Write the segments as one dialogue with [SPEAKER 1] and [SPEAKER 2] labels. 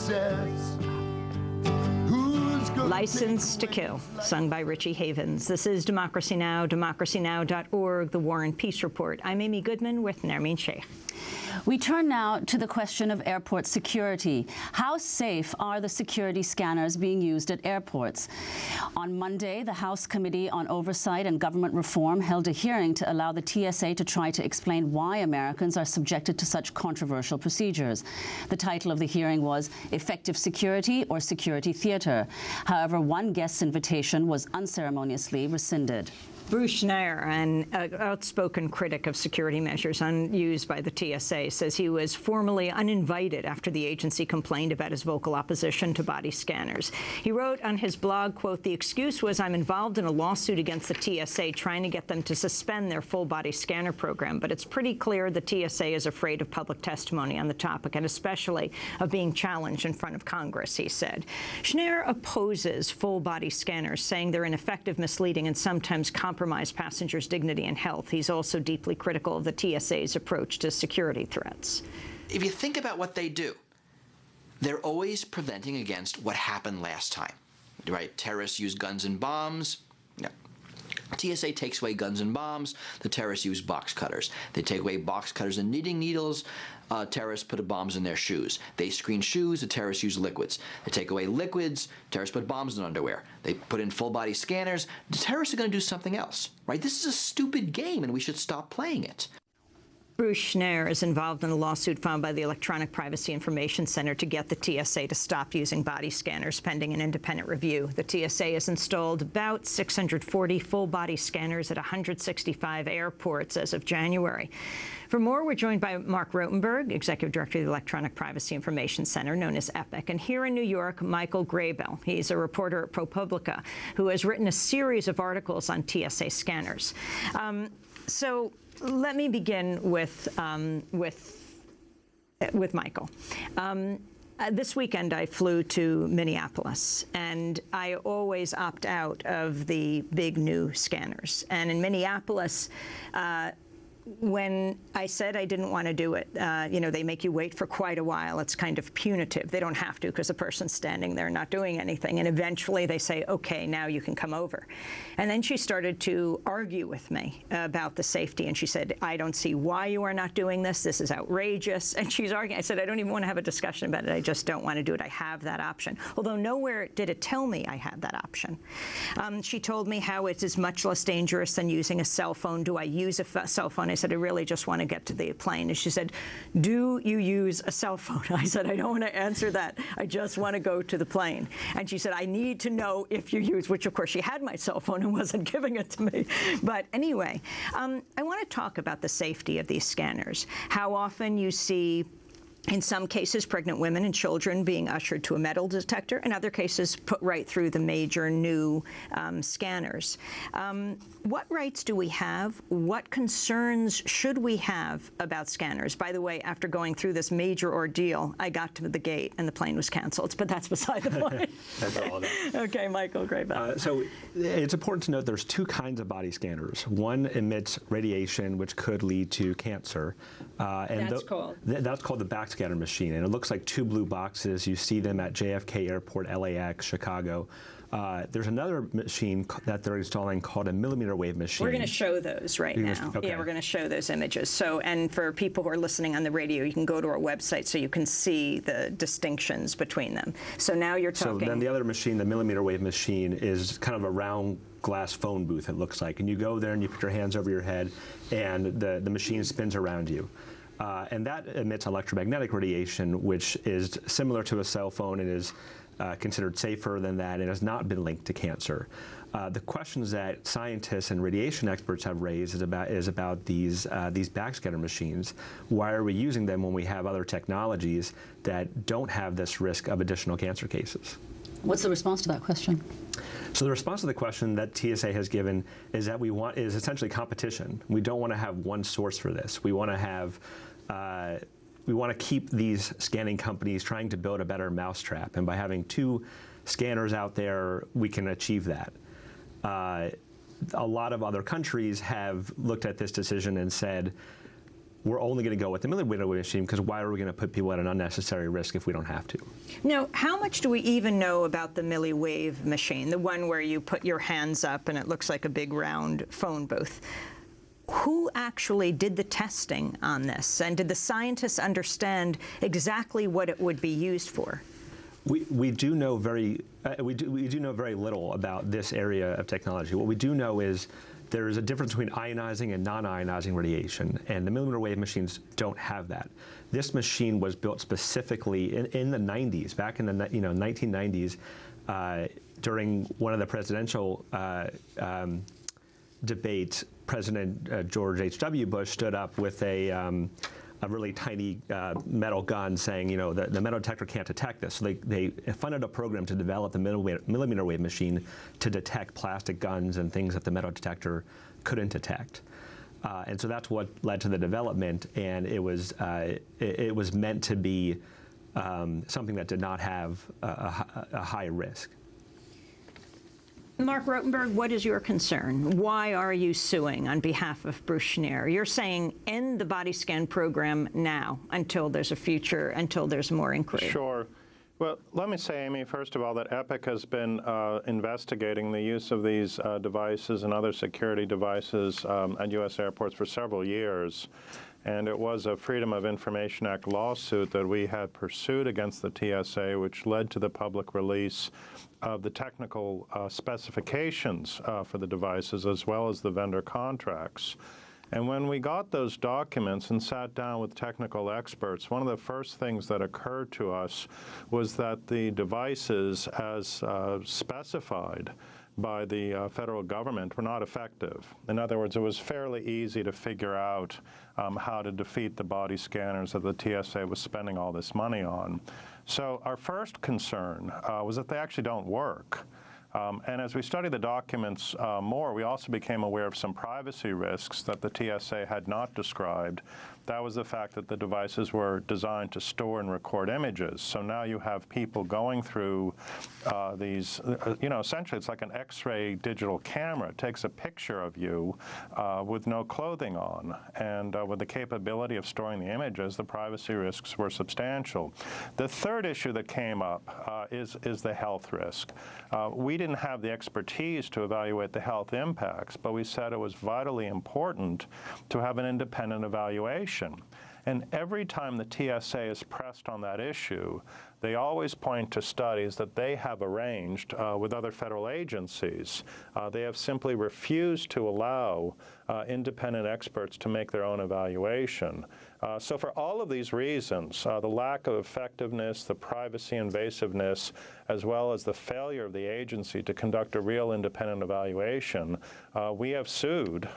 [SPEAKER 1] says, who's gonna
[SPEAKER 2] License to Kill, sung by Richie Havens. This is Democracy Now!, democracynow.org, The War and Peace Report. I'm Amy Goodman with Nermeen Sheikh.
[SPEAKER 3] We turn now to the question of airport security. How safe are the security scanners being used at airports? On Monday, the House Committee on Oversight and Government Reform held a hearing to allow the TSA to try to explain why Americans are subjected to such controversial procedures. The title of the hearing was Effective Security or Security Theater. However, one guest's invitation was unceremoniously rescinded.
[SPEAKER 2] Bruce Schneier, an outspoken critic of security measures used by the TSA, says he was formally uninvited after the agency complained about his vocal opposition to body scanners. He wrote on his blog, quote, "The excuse was I'm involved in a lawsuit against the TSA trying to get them to suspend their full-body scanner program, but it's pretty clear the TSA is afraid of public testimony on the topic and especially of being challenged in front of Congress," he said. Schneier opposes full-body scanners, saying they're ineffective, misleading, and sometimes compromise passengers' dignity and health. He's also deeply critical of the TSA's approach to security threats.
[SPEAKER 4] If you think about what they do, they're always preventing against what happened last time, right? Terrorists use guns and bombs. No. TSA takes away guns and bombs. The terrorists use box cutters. They take away box cutters and knitting needles. Terrorists put bombs in their shoes. They screen shoes. The terrorists use liquids. They take away liquids. Terrorists put bombs in underwear. They put in full-body scanners. The terrorists are going to do something else, right? This is a stupid game, and we should stop playing it.
[SPEAKER 2] Bruce Schneier is involved in a lawsuit filed by the Electronic Privacy Information Center to get the TSA to stop using body scanners pending an independent review. The TSA has installed about 640 full-body scanners at 165 airports as of January. For more, we're joined by Mark Rotenberg, Executive Director of the Electronic Privacy Information Center, known as EPIC, and here in New York, Michael Graybell. He's a reporter at ProPublica who has written a series of articles on TSA scanners. So let me begin with Michael. This weekend, I flew to Minneapolis, and I always opt out of the big new scanners. And in Minneapolis, when I said I didn't want to do it, you know, they make you wait for quite a while. It's kind of punitive. They don't have to because the person's standing there not doing anything. And eventually they say, OK, now you can come over. And then she started to argue with me about the safety. And she said, I don't see why you are not doing this. This is outrageous. And she's arguing. I said, I don't even want to have a discussion about it. I just don't want to do it. I have that option. Although nowhere did it tell me I had that option. She told me how it is much less dangerous than using a cell phone. Do I use a cell phone? I said, I really just want to get to the plane. And she said, do you use a cell phone? I said, I don't want to answer that. I just want to go to the plane. And she said, I need to know if you use, which of course she had my cell phone and wasn't giving it to me. But anyway, I want to talk about the safety of these scanners. How often you see, in some cases, pregnant women and children being ushered to a metal detector, in other cases, put right through the major new scanners. What rights do we have? What concerns should we have about scanners? By the way, after going through this major ordeal, I got to the gate and the plane was canceled, but that's beside the point.
[SPEAKER 5] That's all that.
[SPEAKER 2] Okay, Michael Graybell.
[SPEAKER 5] So it's important to note there's two kinds of body scanners. One emits radiation, which could lead to cancer. And that's called the backscatter machine, and it looks like two blue boxes. You see them at JFK Airport, LAX, Chicago. There's another machine that they're installing called a millimeter wave machine.
[SPEAKER 2] We're going to show those right now.
[SPEAKER 5] Okay.
[SPEAKER 2] Yeah, we're going to show those images. So, and for people who are listening on the radio, you can go to our website so you can see the distinctions between them. So now you're talking.
[SPEAKER 5] So then the other machine, the millimeter wave machine, is kind of a round glass phone booth, it looks like. And you go there and you put your hands over your head, and the machine spins around you. And that emits electromagnetic radiation, which is similar to a cell phone and is considered safer than that and has not been linked to cancer. The questions that scientists and radiation experts have raised is about these backscatter machines. Why are we using them when we have other technologies that don't have this risk of additional cancer cases?
[SPEAKER 3] What's the response to that question?
[SPEAKER 5] So the response to the question that TSA has given is that is essentially competition. We don't want to have one source for this. We want to have we want to keep these scanning companies trying to build a better mousetrap, and by having two scanners out there, we can achieve that. A lot of other countries have looked at this decision and said, we're only going to go with the millimeter wave machine because why are we going to put people at an unnecessary risk if we don't have to?
[SPEAKER 2] Now, how much do we even know about the milliwave machine, the one where you put your hands up and it looks like a big round phone booth? Who actually did the testing on this, and did the scientists understand exactly what it would be used for?
[SPEAKER 5] We do know very little about this area of technology. What we do know is there is a difference between ionizing and non-ionizing radiation, and the millimeter wave machines don't have that. This machine was built specifically in the 90s, back in the 1990s, during one of the presidential debates. President George H.W. Bush stood up with a really tiny metal gun saying, the metal detector can't detect this. So they funded a program to develop the millimeter wave machine to detect plastic guns and things that the metal detector couldn't detect. And so that's what led to the development, and it was meant to be something that did not have a high risk.
[SPEAKER 2] Mark Rotenberg, what is your concern? Why are you suing on behalf of Bruce Schneier? You're saying end the body scan program now until there's a future, until there's more inquiry.
[SPEAKER 6] Sure. Well, let me say, Amy, first of all, that EPIC has been investigating the use of these devices and other security devices at U.S. airports for several years. And it was a Freedom of Information Act lawsuit that we had pursued against the TSA, which led to the public release of the technical specifications for the devices, as well as the vendor contracts. And when we got those documents and sat down with technical experts, one of the first things that occurred to us was that the devices, as specified by the federal government, were not effective. In other words, it was fairly easy to figure out how to defeat the body scanners that the TSA was spending all this money on. So our first concern was that they actually don't work. And as we studied the documents more, we also became aware of some privacy risks that the TSA had not described. That was the fact that the devices were designed to store and record images. So now you have people going through these, essentially it's like an X-ray digital camera. It takes a picture of you with no clothing on. And with the capability of storing the images, the privacy risks were substantial. The third issue that came up is the health risk. We didn't have the expertise to evaluate the health impacts, but we said it was vitally important to have an independent evaluation. And every time the TSA is pressed on that issue, they always point to studies that they have arranged with other federal agencies. They have simply refused to allow independent experts to make their own evaluation. So for all of these reasons, the lack of effectiveness, the privacy invasiveness, as well as the failure of the agency to conduct a real independent evaluation, we have sued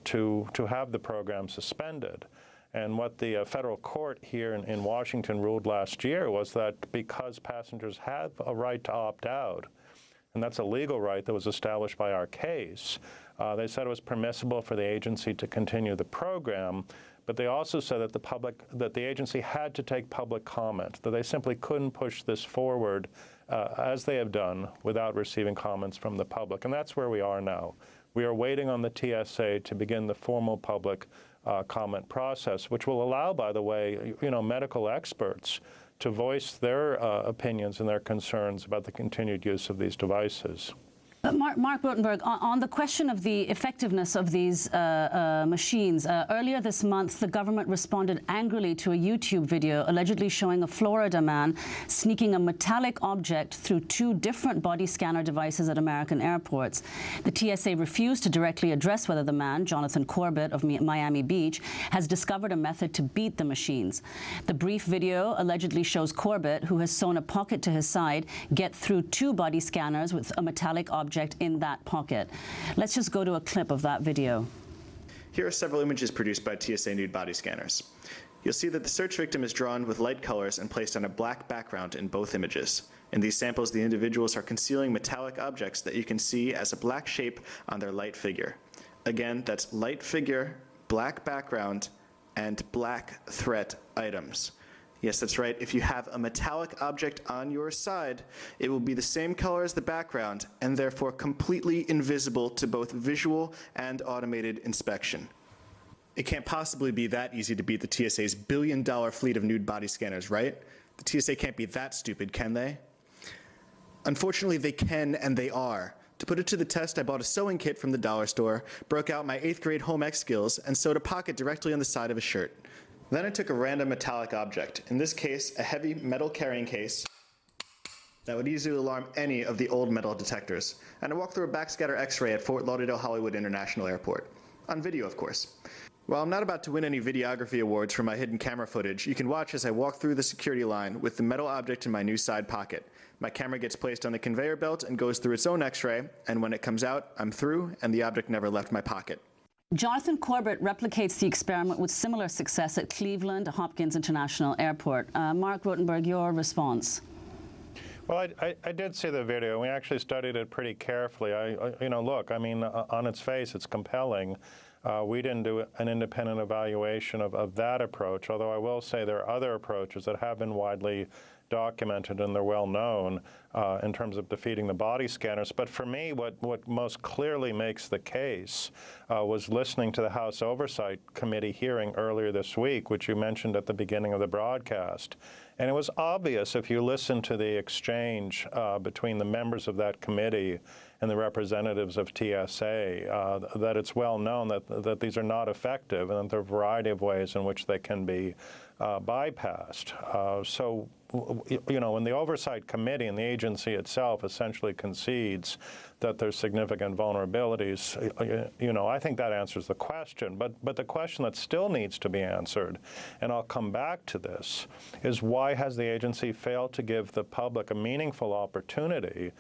[SPEAKER 6] to have the program suspended. And what the federal court here in Washington ruled last year was that because passengers have a right to opt out, and that's a legal right that was established by our case, they said it was permissible for the agency to continue the program, but they also said that the agency had to take public comment, that they simply couldn't push this forward as they have done without receiving comments from the public. And that's where we are now. We are waiting on the TSA to begin the formal public comment process, which will allow, by the way, medical experts to voice their opinions and their concerns about the continued use of these devices.
[SPEAKER 3] Mark Rotenberg, on the question of the effectiveness of these machines, earlier this month, the government responded angrily to a YouTube video allegedly showing a Florida man sneaking a metallic object through 2 different body scanner devices at American airports. The TSA refused to directly address whether the man, Jonathan Corbett of Miami Beach, has discovered a method to beat the machines. The brief video allegedly shows Corbett, who has sewn a pocket to his side, get through 2 body scanners with a metallic object in that pocket. Let's just go to a clip of that video.
[SPEAKER 7] Here are several images produced by TSA nude body scanners. You'll see that the search victim is drawn with light colors and placed on a black background in both images. In these samples, the individuals are concealing metallic objects that you can see as a black shape on their light figure. Again, that's light figure, black background, and black threat items. Yes, that's right. If you have a metallic object on your side, it will be the same color as the background and therefore completely invisible to both visual and automated inspection. It can't possibly be that easy to beat the TSA's billion-dollar fleet of nude body scanners, right? The TSA can't be that stupid, can they? Unfortunately, they can, and they are. To put it to the test, I bought a sewing kit from the dollar store, broke out my 8th grade home ec skills, and sewed a pocket directly on the side of a shirt. Then I took a random metallic object, in this case, a heavy metal carrying case that would easily alarm any of the old metal detectors, and I walked through a backscatter X-ray at Fort Lauderdale Hollywood International Airport. On video, of course. While I'm not about to win any videography awards for my hidden camera footage, you can watch as I walk through the security line with the metal object in my new side pocket. My camera gets placed on the conveyor belt and goes through its own X-ray, and when it comes out, I'm through, and the object never left my pocket.
[SPEAKER 3] Jonathan Corbett replicates the experiment with similar success at Cleveland Hopkins International Airport. Mark Rotenberg, your response?
[SPEAKER 6] Well, I did see the video. We actually studied it pretty carefully. Look, I mean, on its face, it's compelling. We didn't do an independent evaluation of that approach, although I will say there are other approaches that have been widely documented and they're well known in terms of defeating the body scanners. But for me, what most clearly makes the case was listening to the House Oversight Committee hearing earlier this week, which you mentioned at the beginning of the broadcast. And it was obvious, if you listen to the exchange between the members of that committee and the representatives of TSA, that it's well known that these are not effective and that there are a variety of ways in which they can be bypassed. So, when the Oversight Committee and the agency itself essentially concedes that there's significant vulnerabilities, I think that answers the question. But the question that still needs to be answered, and I'll come back to this, is why has the agency failed to give the public a meaningful opportunity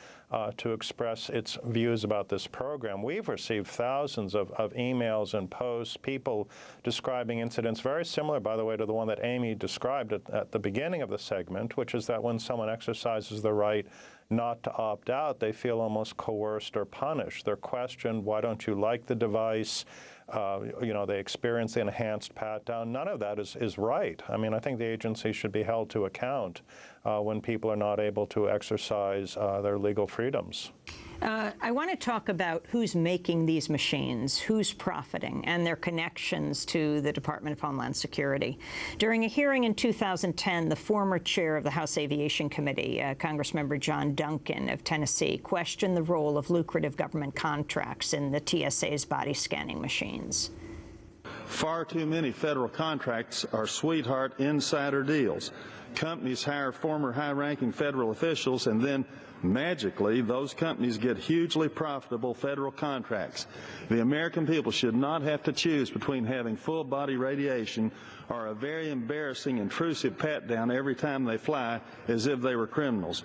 [SPEAKER 6] to express its views about this program? We've received thousands of emails and posts, people describing incidents very similar, by the way, to the one that Amy described at the beginning of the segment, which is that when someone exercises the right not to opt out, they feel almost coerced or punished. They're questioned, why don't you like the device? They experience the enhanced pat-down. None of that is right. I mean, I think the agency should be held to account when people are not able to exercise their legal freedoms.
[SPEAKER 2] I want to talk about who's making these machines, who's profiting, and their connections to the Department of Homeland Security. During a hearing in 2010, the former chair of the House Aviation Committee, Congressmember John Duncan of Tennessee, questioned the role of lucrative government contracts in the TSA's body scanning machines.
[SPEAKER 1] Far too many federal contracts are sweetheart insider deals. Companies hire former high-ranking federal officials, and then magically those companies get hugely profitable federal contracts. The American people should not have to choose between having full-body radiation or a very embarrassing, intrusive pat-down every time they fly as if they were criminals.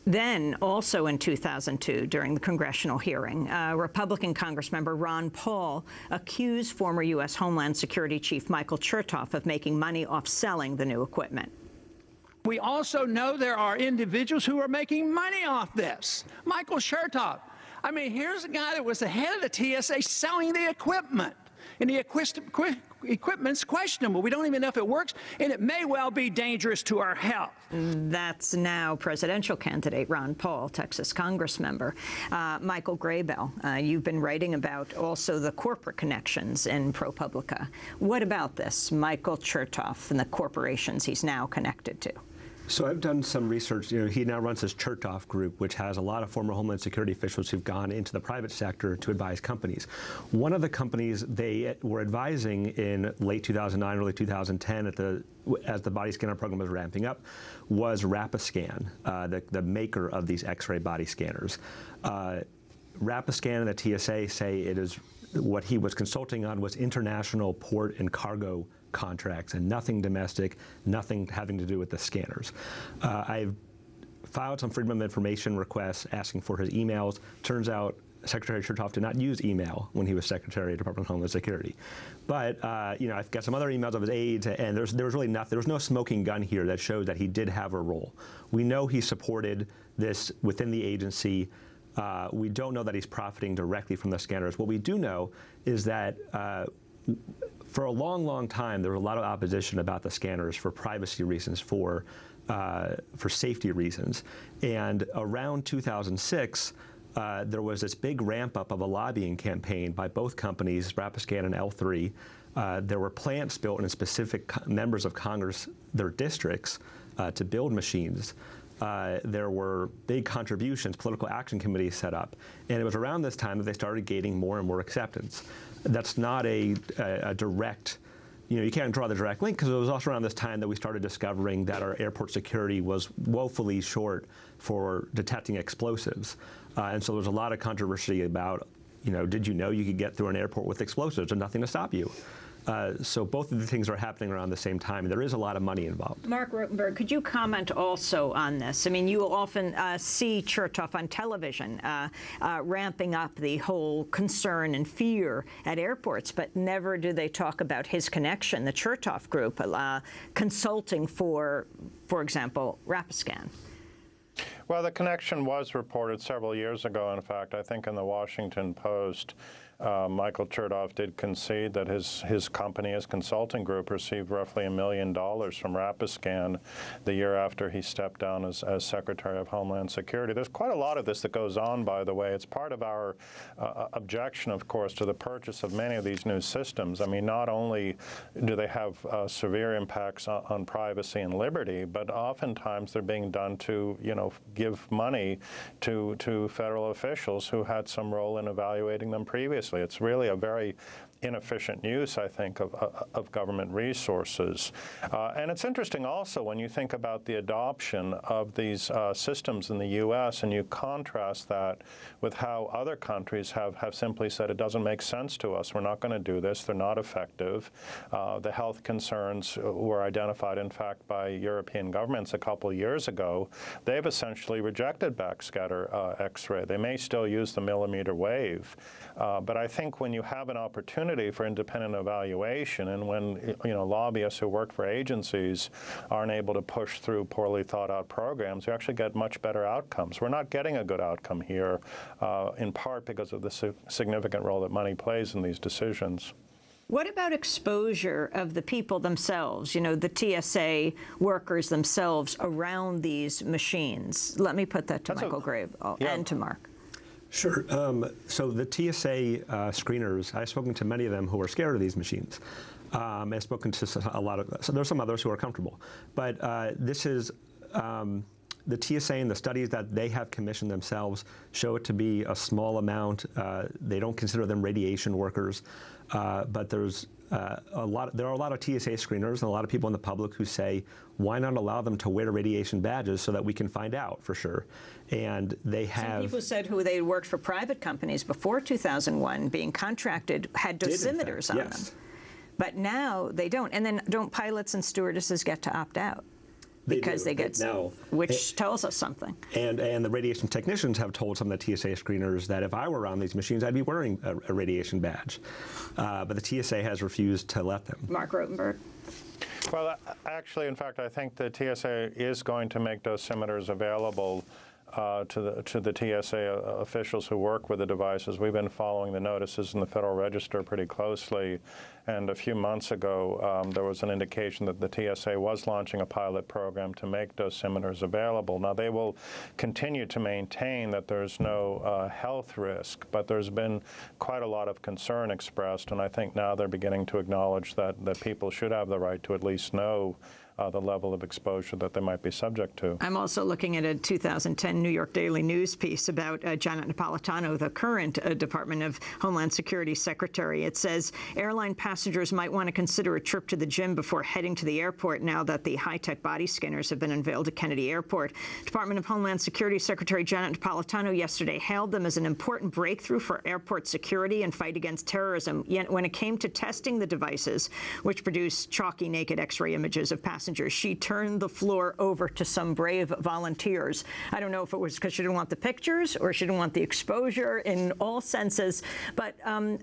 [SPEAKER 2] Then, also in 2002, during the congressional hearing, Republican Congressmember Ron Paul accused former U.S. Homeland Security Chief Michael Chertoff of making money off selling the new equipment.
[SPEAKER 8] We also know there are individuals who are making money off this. Michael Chertoff. I mean, here's a guy that was the head of the TSA selling the equipment. And the equipment's questionable. We don't even know if it works, and it may well be dangerous to our health.
[SPEAKER 2] That's now presidential candidate Ron Paul, Texas Congress member. Michael Graybell, you've been writing about also the corporate connections in ProPublica. What about this, Michael Chertoff and the corporations he's now connected to?
[SPEAKER 5] So I've done some research. He now runs this Chertoff group, which has a lot of former Homeland Security officials who've gone into the private sector to advise companies. One of the companies they were advising in late 2009, early 2010, as the body scanner program was ramping up, was Rapiscan, the maker of these X-ray body scanners. Rapiscan and the TSA say it is what he was consulting on was international port and cargo contracts and nothing domestic, nothing having to do with the scanners. I've filed some Freedom of Information requests asking for his emails. Turns out Secretary Chertoff did not use email when he was Secretary of the Department of Homeland Security. But I've got some other emails of his aides, and there was really nothing. There was no smoking gun here that shows that he did have a role. We know he supported this within the agency. We don't know that he's profiting directly from the scanners. What we do know is that for a long, long time, there was a lot of opposition about the scanners for privacy reasons, for safety reasons. And around 2006, there was this big ramp up of a lobbying campaign by both companies, Rapiscan and L3, There were plants built in specific members of Congress, their districts, to build machines. There were big contributions, political action committees set up, and it was around this time that they started gaining more and more acceptance. That's not a direct, you can't draw the direct link, because it was also around this time that we started discovering that our airport security was woefully short for detecting explosives. And so there was a lot of controversy about, did you know you could get through an airport with explosives and nothing to stop you? So both of the things are happening around the same time, and there is a lot of money involved.
[SPEAKER 2] Mark Rotenberg, could you comment also on this? I mean, you will often see Chertoff on television ramping up the whole concern and fear at airports, but never do they talk about his connection, the Chertoff group, consulting for example, Rapiscan.
[SPEAKER 6] Well, the connection was reported several years ago, in fact, I think in the Washington Post. Michael Chertoff did concede that his company, his consulting group, received roughly $1 million from Rapiscan the year after he stepped down as Secretary of Homeland Security. There's quite a lot of this that goes on, by the way. It's part of our objection, of course, to the purchase of many of these new systems. I mean, not only do they have severe impacts on privacy and liberty, but oftentimes they're being done to, give money to federal officials who had some role in evaluating them previously. It's really a very inefficient use, I think, of government resources. And it's interesting also when you think about the adoption of these systems in the U.S. and you contrast that with how other countries have simply said it doesn't make sense to us. We're not going to do this. They're not effective. The health concerns were identified, in fact, by European governments a couple of years ago. They've essentially rejected backscatter X-ray. They may still use the millimeter wave, but I think when you have an opportunity for independent evaluation, and when lobbyists who work for agencies aren't able to push through poorly thought out programs, you actually get much better outcomes. We're not getting a good outcome here, in part because of the significant role that money plays in these decisions.
[SPEAKER 2] What about exposure of the people themselves, the TSA workers themselves around these machines? Let me put that to Michael Graves and to Mark.
[SPEAKER 5] Sure. So the TSA screeners, I've spoken to many of them who are scared of these machines. I've spoken to a lot of, so there's some others who are comfortable. But this is, the TSA and the studies that they have commissioned themselves show it to be a small amount. They don't consider them radiation workers. But there's there are a lot of TSA screeners and a lot of people in the public who say, why not allow them to wear radiation badges so that we can find out for sure? And they have...
[SPEAKER 2] Some people said who they worked for private companies before 2001 being contracted had dosimeters on them. But now they don't. And then don't pilots and stewardesses get to opt out? Because they get, which tells us something.
[SPEAKER 5] And the radiation technicians have told some of the TSA screeners that if I were on these machines, I'd be wearing a radiation badge. But the TSA has refused to let them.
[SPEAKER 2] Mark Rotenberg.
[SPEAKER 6] Well, actually, in fact, I think the TSA is going to make dosimeters available to the TSA officials who work with the devices. We've been following the notices in the Federal Register pretty closely, and a few months ago there was an indication that the TSA was launching a pilot program to make dosimeters available. Now, they will continue to maintain that there's no health risk, but there's been quite a lot of concern expressed, and I think now they're beginning to acknowledge that people should have the right to at least know the level of exposure that they might be subject to.
[SPEAKER 2] I'm also looking at a 2010 New York Daily News piece about Janet Napolitano, the current Department of Homeland Security Secretary. It says airline passengers might want to consider a trip to the gym before heading to the airport now that the high-tech body scanners have been unveiled at Kennedy Airport. Department of Homeland Security Secretary Janet Napolitano yesterday hailed them as an important breakthrough for airport security and fight against terrorism. Yet when it came to testing the devices, which produce chalky naked X-ray images of passengers, she turned the floor over to some brave volunteers. I don't know if it was because she didn't want the pictures or she didn't want the exposure in all senses, but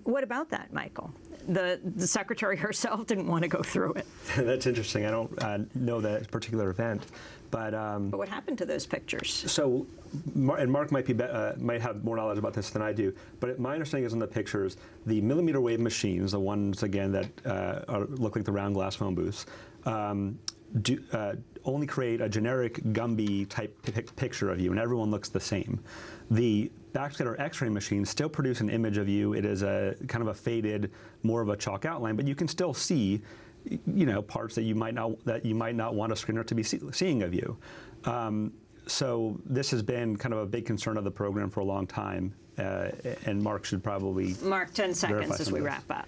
[SPEAKER 2] what about that, Michael? The secretary herself didn't want to go through it.
[SPEAKER 5] That's interesting. I don't know that particular event, but
[SPEAKER 2] what happened to those pictures?
[SPEAKER 5] So, and Mark might have more knowledge about this than I do, but my understanding is in the pictures, the millimeter wave machines, the ones again that look like the round glass phone booths, only create a generic Gumby type picture of you, and everyone looks the same. The backscatter X-ray machines still produce an image of you. It is a kind of a faded, more of a chalk outline, but you can still see, parts that you might not want a screener to be seeing of you. So this has been kind of a big concern of the program for a long time, and Mark should probably
[SPEAKER 2] Mark, 10 seconds as we wrap up.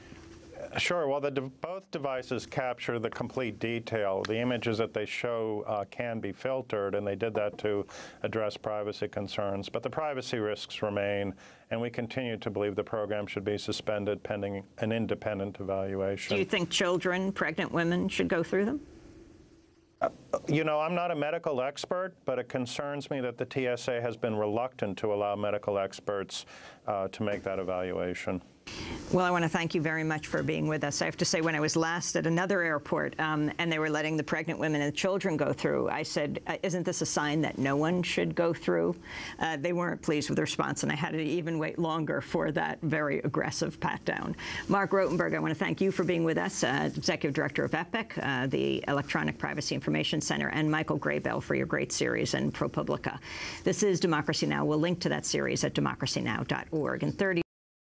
[SPEAKER 6] Sure. Well, both devices capture the complete detail. The images that they show can be filtered, and they did that to address privacy concerns. But the privacy risks remain, and we continue to believe the program should be suspended pending an independent evaluation.
[SPEAKER 2] Do you think children, pregnant women, should go through them?
[SPEAKER 6] I'm not a medical expert, but it concerns me that the TSA has been reluctant to allow medical experts to make that evaluation.
[SPEAKER 2] Well, I want to thank you very much for being with us. I have to say, when I was last at another airport and they were letting the pregnant women and the children go through, I said, isn't this a sign that no one should go through? They weren't pleased with the response, and I had to even wait longer for that very aggressive pat-down. Mark Rotenberg, I want to thank you for being with us, Executive Director of EPIC, the Electronic Privacy Information Center, and Michael Graybell for your great series and ProPublica. This is Democracy Now! We'll link to that series at democracynow.org. In 30